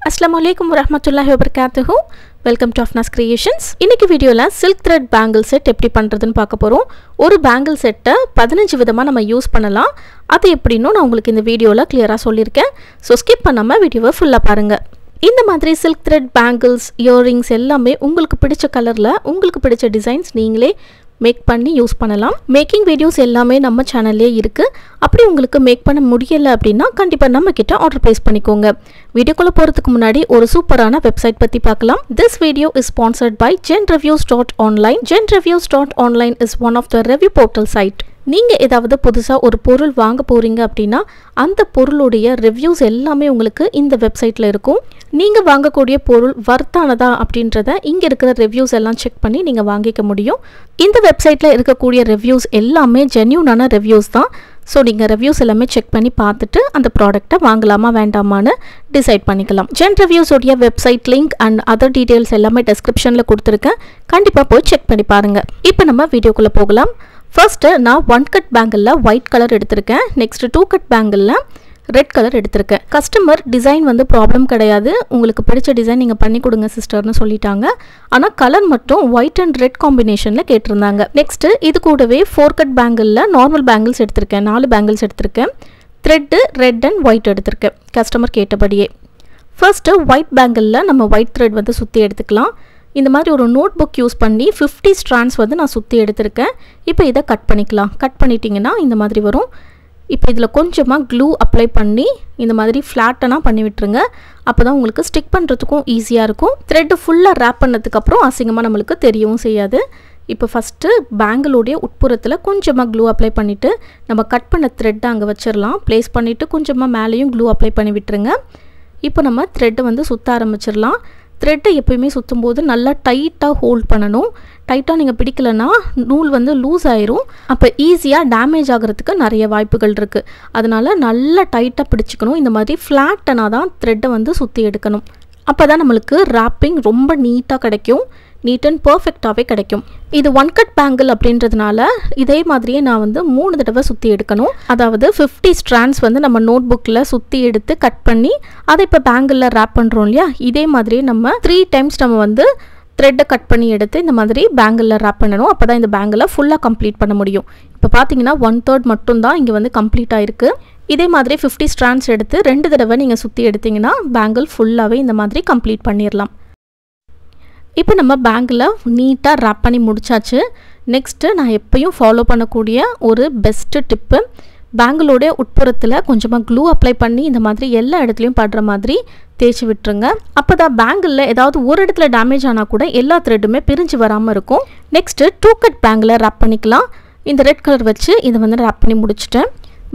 Assalamualaikum warahmatullahi wabarakatuh. Welcome to Afnas Creations. இன்னைக்கு வீடியோல silk thread bangle set எப்படி பண்றதுன்னு பார்க்க போறோம். ஒரு bangle set 15 விதமா நம்ம யூஸ் பண்ணலாம். அது எப்படின்னு நான் உங்களுக்கு இந்த வீடியோல கிளியரா சொல்லிருக்கேன். சோ skip பண்ணாம வீடியோவை ஃபுல்லா பாருங்க. இந்த மாதிரி silk thread bangles, earrings எல்லாமே உங்களுக்கு பிடிச்ச கலர்ல உங்களுக்கு பிடிச்ச டிசைன்ஸ் நீங்களே மேக் பண்ணி யூஸ் பண்ணலாம். மேக்கிங் வீடியோஸ் எல்லாமே நம்ம சேனல்லே இருக்கு. அப்படி உங்களுக்கு மேக் பண்ண முடியல அப்படினா கண்டிப்பா நம்ம கிட்ட ஆர்டர் பிளேஸ் பண்ணிக்கோங்க. வீடியோக்குள்ள போறதுக்கு முன்னாடி ஒரு சூப்பரான வெப்சைட் பத்தி பார்க்கலாம். This video is sponsored by genreviews.online. genreviews.online is one of the review portal site. நீங்க ஏதாவது புதுசா ஒரு பொருள் வாங்க போறீங்க அப்படினா அந்த பொருளுடைய ரிவ்யூஸ் எல்லாமே உங்களுக்கு இந்த வெப்சைட்ல இருக்கும். நீங்க வாங்கக்கூடிய பொருள் வர்த்தானதா அப்படின்றத இங்க இருக்கிற ரிவ்யூஸ் எல்லாம் செக் பண்ணி நீங்க வாங்கிக்க முடியும். இந்த வெப்சைட்ல இருக்கக்கூடிய ரிவ்யூஸ் எல்லாமே ஜென்யூனான ரிவ்யூஸ் தான். சோ நீங்க ரிவ்யூஸ் எல்லாமே செக் பண்ணி பார்த்துட்டு அந்த ப்ராடக்ட்டை வாங்கலாமா வேண்டாமான்னு டிசைட் பண்ணிக்கலாம். Genreviews உடைய website link and other details எல்லாமே டிஸ்கிரிப்ஷன்ல கொடுத்திருக்கேன். கண்டிப்பா போய் செக் பண்ணி பாருங்க. இப்போ நம்ம வீடியோக்குள்ள போகலாம். First நான் 1 கட் பேங்கிள்ல ஒயிட் கலர் எடுத்துர்க்கேன். நெக்ஸ்ட் 2 கட் பேங்கிள்ல ரெட் கலர் எடுத்துர்க்கேன். கஸ்டமர் டிசைன் வந்து ப்ராப்ளம் கிடையாது. உங்களுக்கு பிடிச்ச டிசைன் நீங்க பண்ணி கொடுங்க சிஸ்டர்னு சொல்லிட்டாங்க. ஆனா கலர் மட்டும் ஒயிட் அண்ட் ரெட் காம்பினேஷன்ல கேட்டிருந்தாங்க. நெக்ஸ்ட் இது கூடவே 4 கட் பேங்கிள்ல நார்மல் பேங்கிள்ஸ் எடுத்துர்க்கேன். 4 பேங்கிள்ஸ் எடுத்துர்க்கேன். த்ரெட் ரெட் அண்ட் ஒயிட் எடுத்துர்க்கேன். கஸ்டமர் கேட்டபடியே. ஃபர்ஸ்ட் ஒயிட் பேங்கிள்ல நம்ம ஒயிட் த்ரெட் வந்து சுத்தி எடுத்துக்கலாம். இந்த மாதிரி ஒரு நோட் புக் யூஸ் பண்ணி 50 ஸ்ட்ராண்ட்ஸ் வந்து நான் சுத்தி எடுத்துர்க்கேன். இப்போ இத கட் பண்ணிக்கலாம். கட் பண்ணிட்டீங்கன்னா இந்த மாதிரி வரும். இப்போ இதுல கொஞ்சமா க்ளூ அப்ளை பண்ணி இந்த மாதிரி ஃப்ளாட்டனா பண்ணி விட்டுருங்க. அப்பதான் உங்களுக்கு ஸ்டிக் பண்றதுக்கும் ஈஸியா இருக்கும். த்ரெட் ஃபுல்லா ராப் பண்ணதுக்கு அப்புறம் அசிங்கமா நமக்கு தெரியவும் செய்யாது. இப்போ ஃபர்ஸ்ட் பேங்கிளோட உட்புறத்துல கொஞ்சமா க்ளூ அப்ளை பண்ணிட்டு நம்ம கட் பண்ண த்ரெட் அங்க வச்சிரலாம். ப்ளேஸ் பண்ணிட்டு கொஞ்சமா மேலேயும் க்ளூ அப்ளை பண்ணி விட்டுருங்க. இப்போ நம்ம த்ரெட் வந்து சுத்த ஆரம்பிச்சிரலாம். த்ரெட்டை எப்பயுமே சுத்தும்போது நல்லா டைட்டா ஹோல்ட் பண்ணணும். டைட்டா நீங்க பிடிக்கலனா நூல் வந்து லூஸ் ஆயிரும். அப்ப ஈஸியா டேமேஜ் ஆகிறதுக்கு நிறைய வாய்ப்புகள் இருக்கு. அதனால நல்லா டைட்டா பிடிச்சுக்கணும். இந்த மாதிரி ஃப்ளாட்டனா தான் த்ரெட்டை வந்து சுத்தி எடுக்கணும். அப்பதான் நமக்கு ராப்பிங் ரொம்ப நீட்டா கிடைக்கும். நீட் அண்ட் பர்ஃபெக்டாவே கிடைக்கும். இது 1 கட் பேங்கிள் அப்படின்றதுனால இதே மாதிரியே நான் வந்து 3 தடவை சுத்தி எடுக்கணும். அதாவது 50 ஸ்ட்ராண்ட்ஸ் வந்து நம்ம நோட் புக்ல சுத்தி எடுத்து கட் பண்ணி அதை இப்ப பேங்கிள்ல ராப் பண்றோம் இல்லையா? இதே மாதிரியே நம்ம 3 டைம்ஸ் நம்ம வந்து த்ரெட்டை கட் பண்ணி எடுத்து இந்த மாதிரி பேங்கிள்ல ராப் பண்ணணும். அப்பதான் இந்த பேங்கிளை ஃபுல்லா கம்ப்ளீட் பண்ண முடியும். இப்போ பாத்தீங்கன்னா 1/3 மட்டும் தான் இங்க வந்து கம்ப்ளீட் ஆயிருக்கு. இதே மாதிரி 50 ஸ்ட்ராண்ட்ஸ் எடுத்து 2 தடவை நீங்க சுத்தி எடுத்தீங்கன்னா பேங்கிள் ஃபுல்லாவே இந்த மாதிரி கம்ப்ளீட் பண்ணிரலாம். இப்போ நம்ம பேங்கில் நீட்டாக ராப் பண்ணி முடிச்சாச்சு. நெக்ஸ்ட்டு நான் எப்பயும் ஃபாலோ பண்ணக்கூடிய ஒரு பெஸ்ட்டு டிப்பு, பேங்கிளோட உட்புறத்தில் கொஞ்சமாக க்ளூ அப்ளை பண்ணி இந்த மாதிரி எல்லா இடத்துலையும் படுற மாதிரி தேய்ச்சி விட்டுருங்க. அப்போ தான் பேங்கிளில் ஏதாவது ஒரு இடத்துல டேமேஜ் ஆனால் கூட எல்லா த்ரெட்டுமே பிரிஞ்சு வராமல் இருக்கும். நெக்ஸ்ட்டு 2 கட் பேங்கில் ராப் பண்ணிக்கலாம். இந்த ரெட் கலர் வச்சு இதை வந்து ராப் பண்ணி முடிச்சிட்டேன்.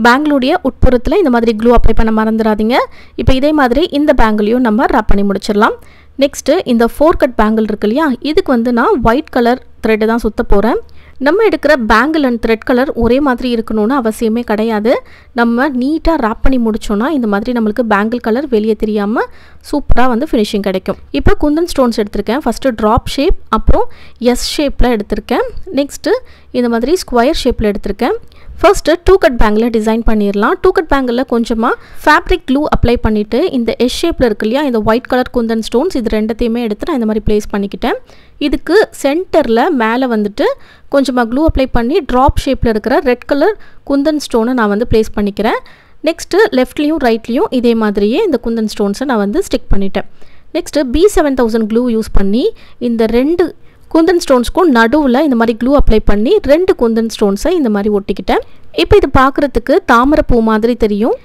பேங்கிளோடைய உட்புறத்தில் இந்த மாதிரி க்ளூ அப்ளை பண்ண மறந்துடாதீங்க. இப்போ இதே மாதிரி இந்த பேங்கிளையும் நம்ம ராப் பண்ணி முடிச்சிடலாம். நெக்ஸ்ட்டு இந்த 4 கட் பேங்கிள் இருக்கு இல்லையா? இதுக்கு வந்து நான் ஒயிட் கலர் த்ரெட்டு தான் சுத்த போகிறேன். நம்ம எடுக்கிற பேங்கிள் அண்ட் த்ரெட் கலர் ஒரே மாதிரி இருக்கணும்னு அவசியமே கிடையாது. நம்ம நீட்டாக ராப் பண்ணி முடிச்சோன்னா இந்த மாதிரி நம்மளுக்கு பேங்கிள் கலர் வெளியே தெரியாமல் சூப்பராக வந்து ஃபினிஷிங் கிடைக்கும். இப்போ குந்தன் ஸ்டோன்ஸ் எடுத்திருக்கேன். ஃபஸ்ட்டு ட்ராப் ஷேப், அப்புறம் எஸ் ஷேப்பில் எடுத்திருக்கேன். நெக்ஸ்ட்டு இந்த மாதிரி ஸ்கொயர் ஷேப்பில் எடுத்திருக்கேன். ஃபர்ஸ்ட் 2 கட் பேங்கில் டிசைன் பண்ணிடலாம். 2 கட் பேங்கில் கொஞ்சமாக ஃபேப்ரிக் க்ளூ அப்ளை பண்ணிவிட்டு இந்த எஸ் ஷேப்பில் இருக்கு இல்லையா? இந்த ஒயிட் கலர் குந்தன் ஸ்டோன்ஸ் இது ரெண்டத்தையுமே எடுத்து நான் இந்த மாதிரி ப்ளேஸ் பண்ணிக்கிட்டேன். இதுக்கு சென்டரில் மேலே வந்துட்டு கொஞ்சமாக க்ளூ அப்ளை பண்ணி ட்ராப் ஷேப்பில் இருக்கிற ரெட் கலர் குந்தன் ஸ்டோனை நான் வந்து ப்ளேஸ் பண்ணிக்கிறேன். நெக்ஸ்ட்டு லெஃப்ட்லேயும் ரைட்லேயும் இதே மாதிரியே இந்த குந்தன் ஸ்டோன்ஸை நான் வந்து ஸ்டிக் பண்ணிட்டேன். நெக்ஸ்ட்டு B7000 க்ளூ யூஸ் பண்ணி இந்த 2 குந்தன் ஸ்டோன்ஸ்க்கும் நடுவில் இந்த மாதிரி க்ளூ அப்ளை பண்ணி 2 குந்தன் ஸ்டோன்ஸை இந்த மாதிரி ஒட்டிக்கிட்டேன். இப்போ இது பார்க்குறதுக்கு தாமரை பூ மாதிரி தெரியும்.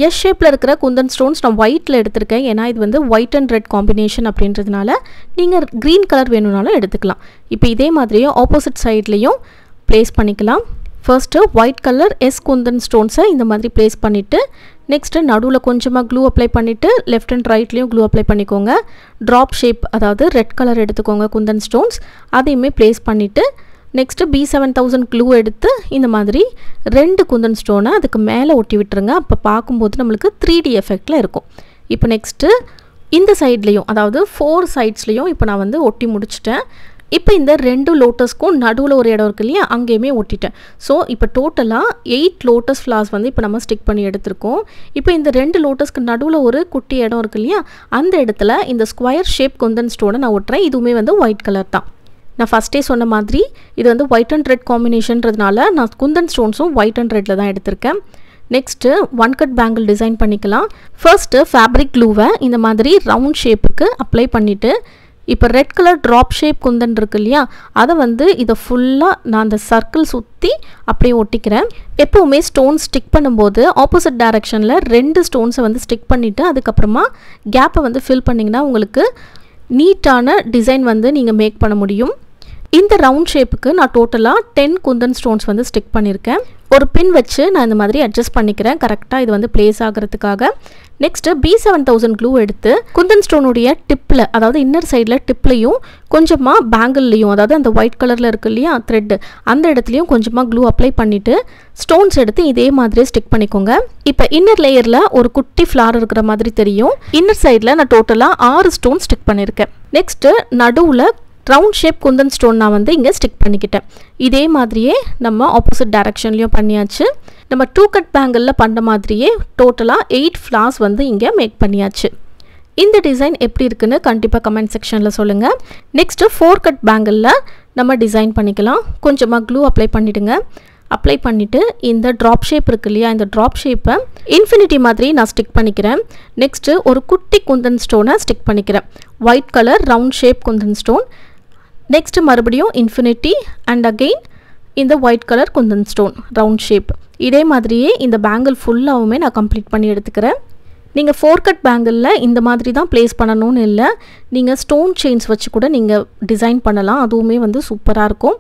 எஸ் ஷேப்பில் இருக்கிற குந்தன் ஸ்டோன்ஸ் நான் ஒயிட்டில் எடுத்திருக்கேன். ஏன்னா இது வந்து ஒயிட் அண்ட் ரெட் காம்பினேஷன் அப்படின்றதுனால நீங்கள் க்ரீன் கலர் வேணும்னாலும் எடுத்துக்கலாம். இப்போ இதே மாதிரியே ஆப்போசிட் சைட்லேயும் ப்ளேஸ் பண்ணிக்கலாம். ஃபர்ஸ்ட்டு ஒயிட் கலர் எஸ் குந்தன் ஸ்டோன்ஸை இந்த மாதிரி ப்ளேஸ் பண்ணிவிட்டு நெக்ஸ்ட்டு நடுவில் கொஞ்சமாக க்ளூ அப்ளை பண்ணிவிட்டு லெஃப்ட் அண்ட் ரைட்லேயும் க்ளூ அப்ளை பண்ணிக்கோங்க. ட்ராப் ஷேப் அதாவது ரெட் கலர் எடுத்துக்கோங்க குந்தன் ஸ்டோன்ஸ், அதையுமே ப்ளேஸ் பண்ணிவிட்டு நெக்ஸ்ட்டு B7000 க்ளூ எடுத்து இந்த மாதிரி 2 குந்தன் ஸ்டோனை அதுக்கு மேலே ஒட்டி விட்டுருங்க. அப்போ பார்க்கும்போது நம்மளுக்கு 3D எஃபெக்டில் இருக்கும். இப்போ நெக்ஸ்ட்டு இந்த சைட்லேயும் அதாவது 4 சைட்ஸ்லேயும் இப்போ நான் வந்து ஒட்டி முடிச்சிட்டேன். இப்போ இந்த ரெண்டு லோட்டஸ்க்கும் நடுவில் ஒரு இடம் இருக்கு இல்லையா, அங்கேயுமே ஒட்டிட்டேன். ஸோ இப்போ டோட்டலாக 8 லோட்டஸ் ஃப்ளார்ஸ் வந்து இப்போ நம்ம ஸ்டிக் பண்ணி எடுத்திருக்கோம். இப்போ இந்த ரெண்டு லோட்டஸ்க்கு நடுவில் ஒரு குட்டி இடம் இருக்கு இல்லையா, அந்த இடத்துல இந்த ஸ்கொயர் ஷேப் குந்தன் ஸ்டோனை நான் ஒட்டுறேன். இதுவுமே வந்து ஒயிட் கலர் தான். நான் ஃபஸ்ட்டே சொன்ன மாதிரி இது வந்து ஒயிட் அண்ட் ரெட் காம்பினேஷன்றதுனால நான் குந்தன் ஸ்டோன்ஸும் ஒயிட் அண்ட் ரெட்டில் தான் எடுத்திருக்கேன். நெக்ஸ்ட்டு 1 கட் பேங்கிள் டிசைன் பண்ணிக்கலாம். ஃபர்ஸ்ட்டு ஃபேப்ரிக் க்ளூவை இந்த மாதிரி ரவுண்ட் ஷேப்புக்கு அப்ளை பண்ணிவிட்டு இப்போ red colour drop shape Kundan இருக்கு இல்லையா, அதை வந்து இதை ஃபுல்லாக நான் அந்த சர்க்கிள் சுற்றி அப்படியே ஒட்டிக்கிறேன். எப்போவுமே ஸ்டோன் ஸ்டிக் பண்ணும்போது ஆப்போசிட் டைரெக்ஷனில் 2 ஸ்டோன்ஸை வந்து ஸ்டிக் பண்ணிவிட்டு அதுக்கப்புறமா கேப்பை வந்து ஃபில் பண்ணிங்கன்னா உங்களுக்கு நீட்டான டிசைன் வந்து நீங்கள் மேக் பண்ண முடியும். இந்த ரவுண்ட் ஷேப்புக்கு நான் டோட்டலாக 10 குந்தன் ஸ்டோன்ஸ் வந்து ஸ்டிக் பண்ணியிருக்கேன். ஒரு பின் வச்சு நான் இந்த மாதிரி அட்ஜஸ்ட் பண்ணிக்கிறேன் கரெக்டாக இது வந்து பிளேஸ் ஆகிறதுக்காக. நெக்ஸ்ட்டு B7000 க்ளூ எடுத்து குந்தன் ஸ்டோனுடைய டிப்பில், அதாவது இன்னர் சைடில் டிப்லையும் கொஞ்சமாக பேங்கிள்லையும், அதாவது அந்த ஒயிட் கலரில் இருக்கு இல்லையா த்ரெட்டு, அந்த இடத்துலையும் கொஞ்சமாக க்ளூ அப்ளை பண்ணிவிட்டு ஸ்டோன்ஸ் எடுத்து இதே மாதிரியே ஸ்டிக் பண்ணிக்கோங்க. இப்போ இன்னர் லேயரில் ஒரு குட்டி ஃப்ளார் இருக்கிற மாதிரி தெரியும். இன்னர் சைடில் நான் டோட்டலாக 6 ஸ்டோன் ஸ்டிக் பண்ணியிருக்கேன். நெக்ஸ்ட்டு நடுவில் ரவுண்ட் ஷேப் குந்தன் ஸ்டோன் நான் வந்து இங்கே ஸ்டிக் பண்ணிக்கிட்டேன். இதே மாதிரியே நம்ம ஆப்போசிட் டைரெக்ஷன்லையும் பண்ணியாச்சு. நம்ம 2 கட் பேங்கிளில் பண்ண மாதிரியே டோட்டலாக 8 ஃப்ளார்ஸ் வந்து இங்கே மேக் பண்ணியாச்சு. இந்த டிசைன் எப்படி இருக்குன்னு கண்டிப்பாக கமெண்ட் செக்ஷனில் சொல்லுங்கள். நெக்ஸ்ட்டு 4 கட் பேங்கிளில் நம்ம டிசைன் பண்ணிக்கலாம். கொஞ்சமாக க்ளூ அப்ளை பண்ணிவிடுங்க. அப்ளை பண்ணிவிட்டு இந்த ட்ராப் ஷேப் இருக்கு இல்லையா, இந்த ட்ராப் ஷேப்பை இன்ஃபினிட்டி மாதிரி நான் ஸ்டிக் பண்ணிக்கிறேன். நெக்ஸ்ட்டு ஒரு குட்டி குந்தன் ஸ்டோனை ஸ்டிக் பண்ணிக்கிறேன். White colour round shape Kundan stone. Next மறுபடியும் இன்ஃபினிட்டி அண்ட் அகெயின் இந்த white colour Kundan stone round shape. இதே மாதிரியே இந்த பேங்கிள் ஃபுல்லாகவுமே நான் கம்ப்ளீட் பண்ணி எடுத்துக்கிறேன். நீங்கள் 4 கட் பேங்கிளில் இந்த மாதிரி தான் ப்ளேஸ் பண்ணணும்னு இல்லை, நீங்கள் ஸ்டோன் செயின்ஸ் வச்சு கூட நீங்கள் டிசைன் பண்ணலாம், அதுவுமே வந்து சூப்பராக இருக்கும்.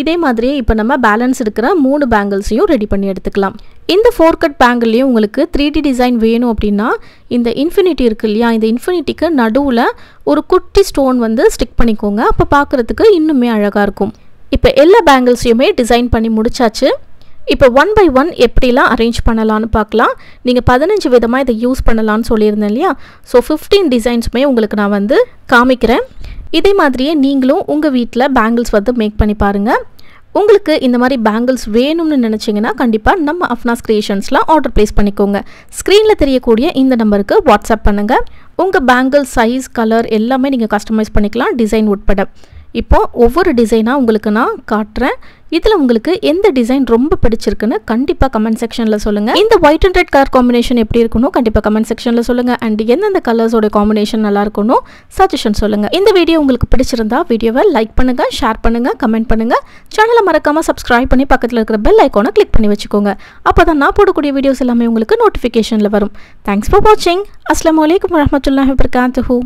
இதே மாதிரியே இப்போ நம்ம பேலன்ஸ் இருக்கிற 3 பேங்கிள்ஸையும் ரெடி பண்ணி எடுத்துக்கலாம். இந்த 4 கட் பேங்கிள்லேயும் உங்களுக்கு 3D டிசைன் வேணும் அப்படின்னா இந்த இன்ஃபினிட்டி இருக்கு இல்லையா, இந்த இன்ஃபினிட்டிக்கு நடுவில் ஒரு குட்டி ஸ்டோன் வந்து ஸ்டிக் பண்ணிக்கோங்க. அப்போ பார்க்குறதுக்கு இன்னுமே அழகாக இருக்கும். இப்போ எல்லா பேங்கிள்ஸையுமே டிசைன் பண்ணி முடிச்சாச்சு. இப்போ 1 by 1 எப்படிலாம் அரேஞ்ச் பண்ணலான்னு பார்க்கலாம். நீங்கள் 15 விதமாக இதை யூஸ் பண்ணலான்னு சொல்லியிருந்தேன் இல்லையா, ஸோ 15 டிசைன்ஸுமே உங்களுக்கு நான் வந்து காமிக்கிறேன். இதே மாதிரியே நீங்களும் உங்கள் வீட்டில் பேங்கிள்ஸ் வந்து மேக் பண்ணி பாருங்கள். உங்களுக்கு இந்த மாதிரி பேங்கிள்ஸ் வேணும்னு நினச்சிங்கன்னா கண்டிப்பாக நம்ம அஃப்னாஸ் கிரியேஷன்ஸில் ஆர்டர் ப்ளேஸ் பண்ணிக்கோங்க. ஸ்க்ரீனில் தெரியக்கூடிய இந்த நம்பருக்கு வாட்ஸ்அப் பண்ணுங்கள். உங்கள் பேங்கிள் சைஸ், கலர் எல்லாமே நீங்கள் கஸ்டமைஸ் பண்ணிக்கலாம், டிசைன் உட்பட. இப்போது ஒவ்வொரு டிசைனாக உங்களுக்கு நான் காட்டுறேன். இதில் உங்களுக்கு எந்த டிசைன் ரொம்ப பிடிச்சிருக்குன்னு கண்டிப்பாக கமெண்ட் செக்ஷனில் சொல்லுங்கள். இந்த white and red colour combination எப்படி இருக்கணும் கண்டிப்பாக கமெண்ட் செக்ஷனில் சொல்லுங்கள். அண்ட் எந்தெந்த கலர்ஸோட காம்பினேஷன் நல்லா இருக்கணும் சஜஷன் சொல்லுங்கள். இந்த வீடியோ உங்களுக்கு பிடிச்சிருந்தா வீடியோவை லைக் பண்ணுங்கள், ஷேர் பண்ணுங்கள், கமெண்ட் பண்ணுங்கள். சேனலை மறக்காமல் சப்ஸ்கிரைப் பண்ணி பக்கத்தில் இருக்கிற பெல் ஐக்கானை கிளிக் பண்ணி வச்சுக்கோங்க. அப்போ தான் நான் போடக்கூடிய வீடியோஸ் எல்லாமே உங்களுக்கு நோட்டிஃபிகேஷனில் வரும். தேங்க்ஸ் ஃபார் வாட்சிங். அஸ்ஸலாமு அலைக்கும் வரஹ்மத்துல்லாஹி வபரகாத்துஹு.